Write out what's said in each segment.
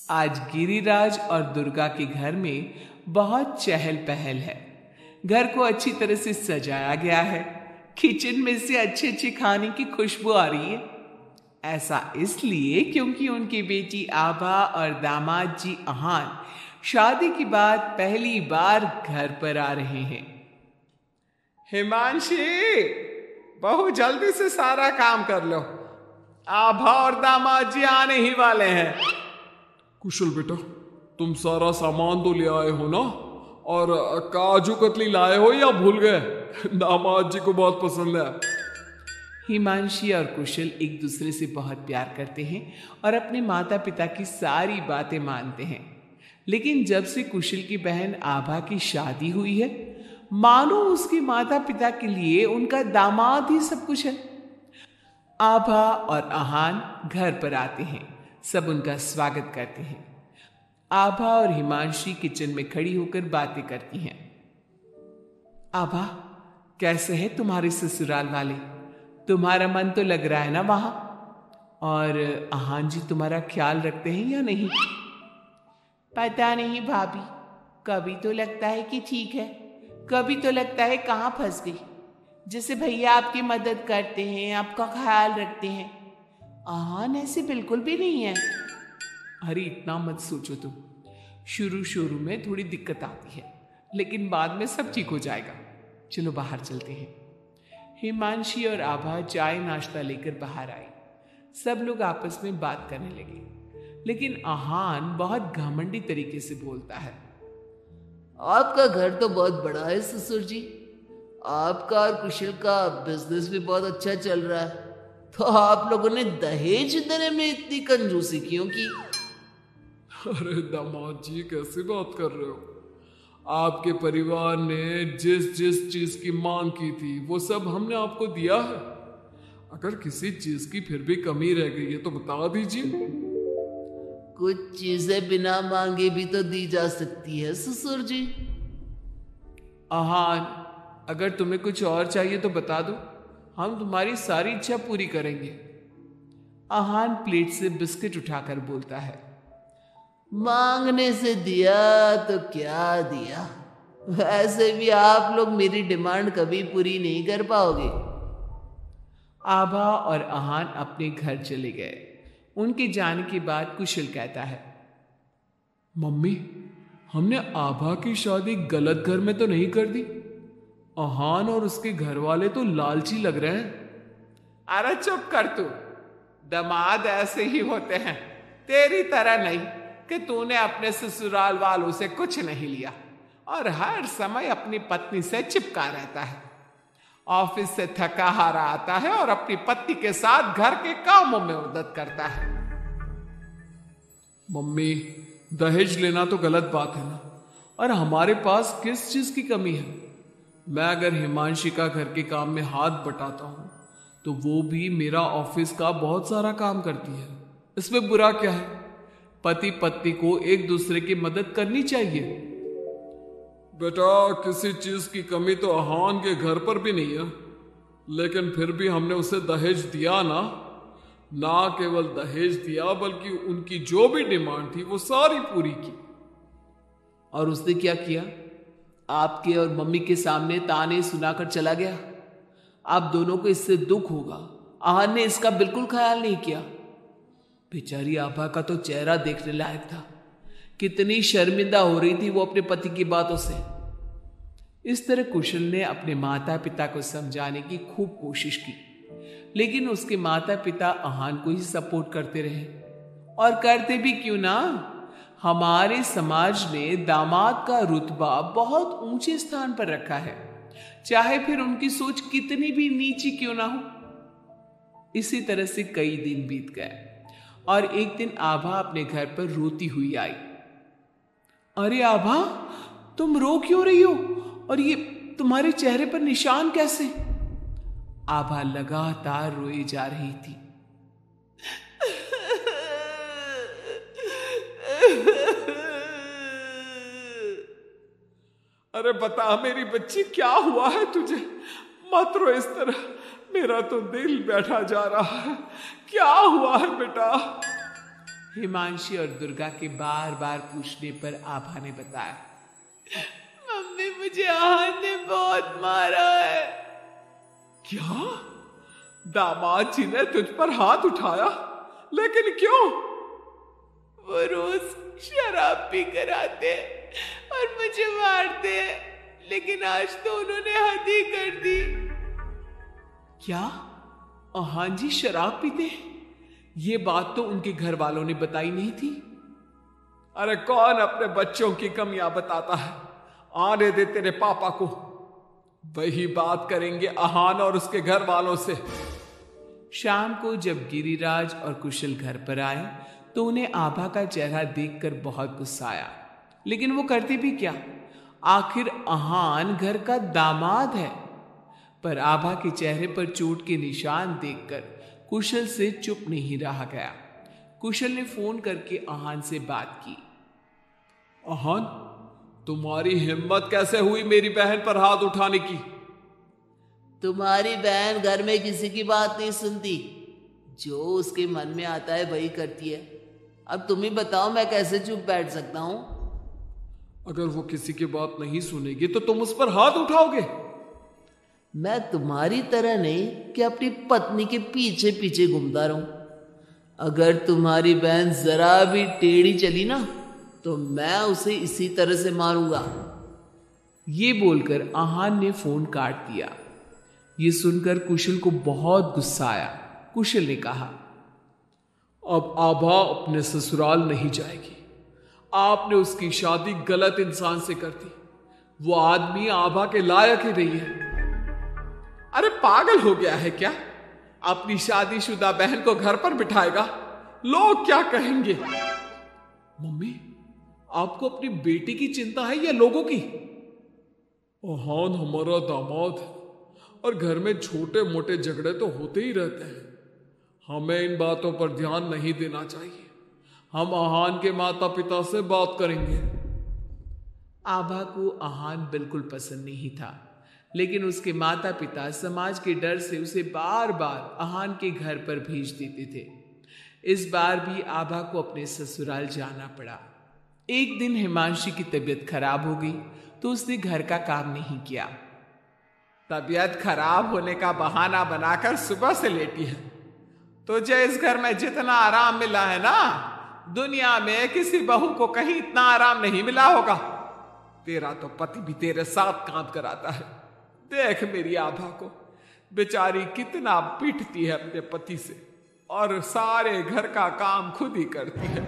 आज गिरिराज और दुर्गा के घर में बहुत चहल पहल है। घर को अच्छी तरह से सजाया गया है। किचन में से अच्छे अच्छे खाने की खुशबू आ रही है। ऐसा इसलिए क्योंकि उनकी बेटी आभा और दामाद जी अहान शादी के बाद पहली बार घर पर आ रहे हैं। हिमांशी, बहुत जल्दी से सारा काम कर लो। आभा और दामाद जी आने ही वाले हैं। कुशल बेटा, तुम सारा सामान तो ले आए हो ना? और काजू कतली लाए हो या भूल गए? दामाद जी को बहुत पसंद है। हिमांशी और कुशल एक दूसरे से बहुत प्यार करते हैं और अपने माता पिता की सारी बातें मानते हैं। लेकिन जब से कुशल की बहन आभा की शादी हुई है, मानो उसके माता पिता के लिए उनका दामाद ही सब कुछ है। आभा और अहान घर पर आते हैं। सब उनका स्वागत करते हैं। आभा और हिमांशी किचन में खड़ी होकर बातें करती हैं। आभा, कैसे है तुम्हारे ससुराल वाले? तुम्हारा मन तो लग रहा है ना वहां? और अहान जी तुम्हारा ख्याल रखते हैं या नहीं? पता नहीं भाभी, कभी तो लगता है कि ठीक है, कभी तो लगता है कहाँ फंस गई। जैसे भैया आपकी मदद करते हैं, आपका ख्याल रखते हैं, आहान ऐसे बिल्कुल भी नहीं है। अरे इतना मत सोचो तुम। शुरू में थोड़ी दिक्कत आती है, लेकिन बाद में सब ठीक हो जाएगा। चलो बाहर चलते हैं। हिमांशी और आभा चाय नाश्ता लेकर बाहर आई। सब लोग आपस में बात करने लगे, लेकिन आहान बहुत घमंडी तरीके से बोलता है। आपका घर तो बहुत बड़ा है ससुर जी। आपका और कुशल का बिजनेस भी बहुत अच्छा चल रहा है, तो आप लोगों ने दहेज देने में इतनी कंजूसी क्यों की? अरे दामाद जी, कैसी बात कर रहे हो? आपके परिवार ने जिस जिस चीज की मांग की थी वो सब हमने आपको दिया है। अगर किसी चीज की फिर भी कमी रह गई है तो बता दीजिए। कुछ चीजें बिना मांगे भी तो दी जा सकती है ससुर जी। आहान, अगर तुम्हें कुछ और चाहिए तो बता दो, हम तुम्हारी सारी इच्छा पूरी करेंगे। आहान प्लेट से बिस्किट उठाकर बोलता है। मांगने से दिया तो क्या दिया, वैसे भी आप लोग मेरी डिमांड कभी पूरी नहीं कर पाओगे। आभा और आहान अपने घर चले गए। उनके जाने के बाद कुशल कहता है, मम्मी, हमने आभा की शादी गलत घर में तो नहीं कर दी? आहान और उसके घर वाले तो लालची लग रहे हैं। अरे चुप कर तू। दामाद ऐसे ही होते हैं, तेरी तरह नहीं कि तूने अपने ससुराल वालों से कुछ नहीं लिया और हर समय अपनी पत्नी से चिपका रहता है। ऑफिस से थका हारा आता है और अपनी पत्नी के साथ घर के कामों में मदद करता है। मम्मी, दहेज लेना तो गलत बात है ना? और हमारे पास किस चीज की कमी है? मैं अगर हिमांशी का घर के काम में हाथ बटाता हूं तो वो भी मेरा ऑफिस का बहुत सारा काम करती है। इसमें बुरा क्या है? पति पत्नी को एक दूसरे की मदद करनी चाहिए। बेटा, किसी चीज की कमी तो अहान के घर पर भी नहीं है, लेकिन फिर भी हमने उसे दहेज दिया ना। ना केवल दहेज दिया बल्कि उनकी जो भी डिमांड थी वो सारी पूरी की। और उसने क्या किया? आपके और मम्मी के सामने ताने सुनाकर चला गया। आप दोनों को इससे दुख होगा। आहान ने इसका बिल्कुल ख्याल नहीं किया। बेचारी आभा का तो चेहरा देखने लायक था। कितनी शर्मिंदा हो रही थी वो अपने पति की बातों से। इस तरह कुशल ने अपने माता पिता को समझाने की खूब कोशिश की, लेकिन उसके माता पिता आहान को ही सपोर्ट करते रहे। और करते भी क्यों ना, हमारे समाज ने दामाद का रुतबा बहुत ऊंचे स्थान पर रखा है, चाहे फिर उनकी सोच कितनी भी नीची क्यों ना हो। इसी तरह से कई दिन बीत गए और एक दिन आभा अपने घर पर रोती हुई आई। अरे आभा, तुम रो क्यों रही हो? और ये तुम्हारे चेहरे पर निशान कैसे? आभा लगातार रोई जा रही थी। अरे बता मेरी बच्ची, क्या हुआ है तुझे? मत रो इस तरह, मेरा तो दिल बैठा जा रहा है। क्या हुआ है बेटा? हिमांशी और दुर्गा के बार बार पूछने पर आभा ने बताया, मम्मी मुझे आहान ने बहुत मारा है। क्या? दामाद जी ने तुझ पर हाथ उठाया? लेकिन क्यों? वो रोज शराब पी कर आते और मुझे मारते, लेकिन आज तो उन्होंने हद ही कर दी। क्या आहान जी शराब पीते? ये बात तो उनके घर वालों ने बताई नहीं थी। अरे कौन अपने बच्चों की कमियां बताता है? आने दे तेरे पापा को, वही बात करेंगे आहान और उसके घर वालों से। शाम को जब गिरिराज और कुशल घर पर आए तो उन्हें आभा का चेहरा देखकर बहुत गुस्सा आया, लेकिन वो करते भी क्या? आखिर आहान घर का दामाद है। पर आभा के चेहरे पर चोट के निशान देखकर कुशल से चुप नहीं रहा गया। कुशल ने फोन करके आहान से बात की। आहान, तुम्हारी हिम्मत कैसे हुई मेरी बहन पर हाथ उठाने की? तुम्हारी बहन घर में किसी की बात नहीं सुनती, जो उसके मन में आता है वही करती है। अब तुम ही बताओ, मैं कैसे चुप बैठ सकता हूं? अगर वो किसी की बात नहीं सुनेगी तो तुम उस पर हाथ उठाओगे? मैं तुम्हारी तरह नहीं कि अपनी पत्नी के पीछे पीछे घूमता रहूं। अगर तुम्हारी बहन जरा भी टेढ़ी चली ना तो मैं उसे इसी तरह से मारूंगा। ये बोलकर आहान ने फोन काट दिया। ये सुनकर कुशल को बहुत गुस्सा आया। कुशल ने कहा, अब आभा अपने ससुराल नहीं जाएगी। आपने उसकी शादी गलत इंसान से कर दी। वो आदमी आभा के लायक ही नहीं है। अरे पागल हो गया है क्या? अपनी शादीशुदा बहन को घर पर बिठाएगा? लोग क्या कहेंगे? मम्मी, आपको अपनी बेटी की चिंता है या लोगों की? आहान हमारा दामाद है और घर में छोटे मोटे झगड़े तो होते ही रहते हैं। हमें इन बातों पर ध्यान नहीं देना चाहिए। हम आहान के माता पिता से बात करेंगे। आभा को आहान बिल्कुल पसंद नहीं था, लेकिन उसके माता पिता समाज के डर से उसे बार बार आहान के घर पर भेज देते थे। इस बार भी आभा को अपने ससुराल जाना पड़ा। एक दिन हिमांशी की तबीयत खराब हो गई तो उसने घर का काम नहीं किया। तबीयत खराब होने का बहाना बनाकर सुबह से लेटी है। तुझे इस घर में जितना आराम मिला है ना, दुनिया में किसी बहू को कहीं इतना आराम नहीं मिला होगा। तेरा तो पति भी तेरे साथ काम कराता है। देख मेरी आभा को, बेचारी कितना पीटती है अपने पति से और सारे घर का काम खुद ही करती है।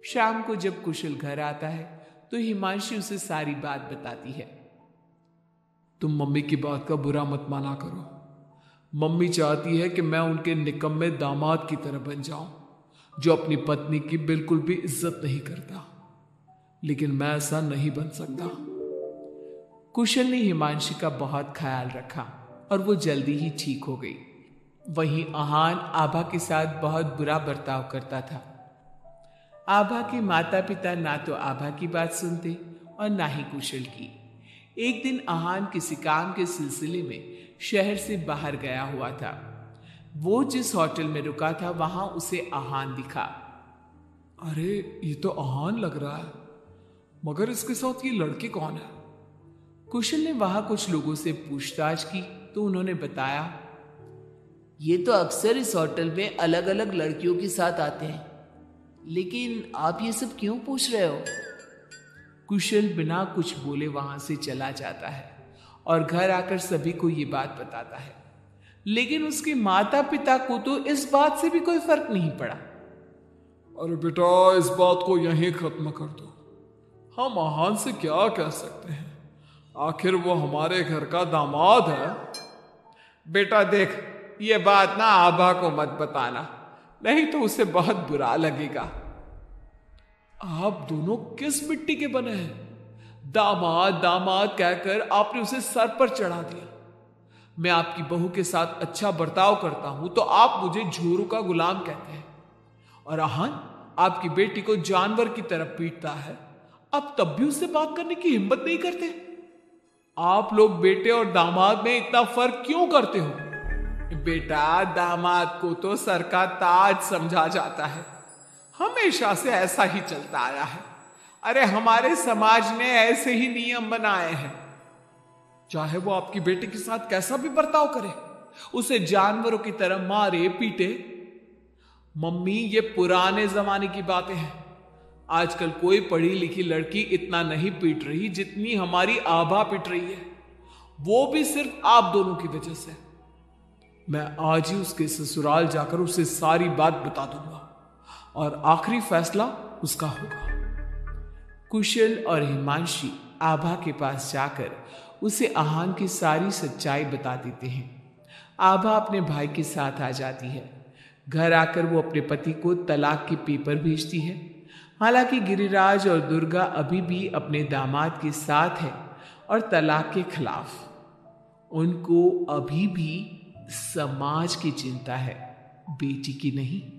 शाम को जब कुशल घर आता है तो हिमांशी उसे सारी बात बताती है। तुम मम्मी की बात का बुरा मत माना करो। मम्मी चाहती है कि मैं उनके निकम्मे दामाद की तरह बन जाऊं, जो अपनी पत्नी की बिल्कुल भी इज्जत नहीं करता। लेकिन मैं ऐसा नहीं बन सकता। कुशल ने हिमांशी का बहुत ख्याल रखा और वो जल्दी ही ठीक हो गई। वहीं आहान आभा के साथ बहुत बुरा बर्ताव करता था। आभा के माता पिता ना तो आभा की बात सुनते और ना ही कुशल की। एक दिन आहान किसी काम के सिलसिले में शहर से बाहर गया हुआ था। वो जिस होटल में रुका था वहां उसे आहान दिखा। अरे ये तो आहान लग रहा है, मगर इसके साथ ये लड़की कौन है? कुशल ने वहां कुछ लोगों से पूछताछ की तो उन्होंने बताया, ये तो अक्सर इस होटल में अलग अलग लड़कियों के साथ आते हैं, लेकिन आप ये सब क्यों पूछ रहे हो? कुशल बिना कुछ बोले वहां से चला जाता है और घर आकर सभी को ये बात बताता है। लेकिन उसके माता पिता को तो इस बात से भी कोई फर्क नहीं पड़ा। अरे बेटा, इस बात को यहीं खत्म कर दो। हम आहान से क्या कह सकते हैं? आखिर वो हमारे घर का दामाद है। बेटा देख, ये बात ना आभा को मत बताना, नहीं तो उसे बहुत बुरा लगेगा। आप दोनों किस मिट्टी के बने हैं? दामाद दामाद कहकर आपने उसे सर पर चढ़ा दिया। मैं आपकी बहू के साथ अच्छा बर्ताव करता हूं तो आप मुझे झोरू का गुलाम कहते हैं, और आहान आपकी बेटी को जानवर की तरह पीटता है। आप तब भी उससे बात करने की हिम्मत नहीं करते। आप लोग बेटे और दामाद में इतना फर्क क्यों करते हो? बेटा, दामाद को तो सर का ताज समझा जाता है। हमेशा से ऐसा ही चलता आया है। अरे हमारे समाज ने ऐसे ही नियम बनाए हैं। चाहे वो आपकी बेटी के साथ कैसा भी बर्ताव करे, उसे जानवरों की तरह मारे पीटे। मम्मी, ये पुराने जमाने की बातें हैं। आजकल कोई पढ़ी लिखी लड़की इतना नहीं पीट रही जितनी हमारी आभा पीट रही है, वो भी सिर्फ आप दोनों की वजह से। मैं आज ही उसके ससुराल जाकर उसे सारी बात बता दूंगा और आखिरी फैसला उसका होगा। कुशल और हिमांशी आभा के पास जाकर उसे आहान की सारी सच्चाई बता देते हैं। आभा अपने भाई के साथ आ जाती है। घर आकर वो अपने पति को तलाक के पेपर भेजती है। हालांकि गिरिराज और दुर्गा अभी भी अपने दामाद के साथ है और तलाक के खिलाफ। उनको अभी भी समाज की चिंता है, बेटी की नहीं।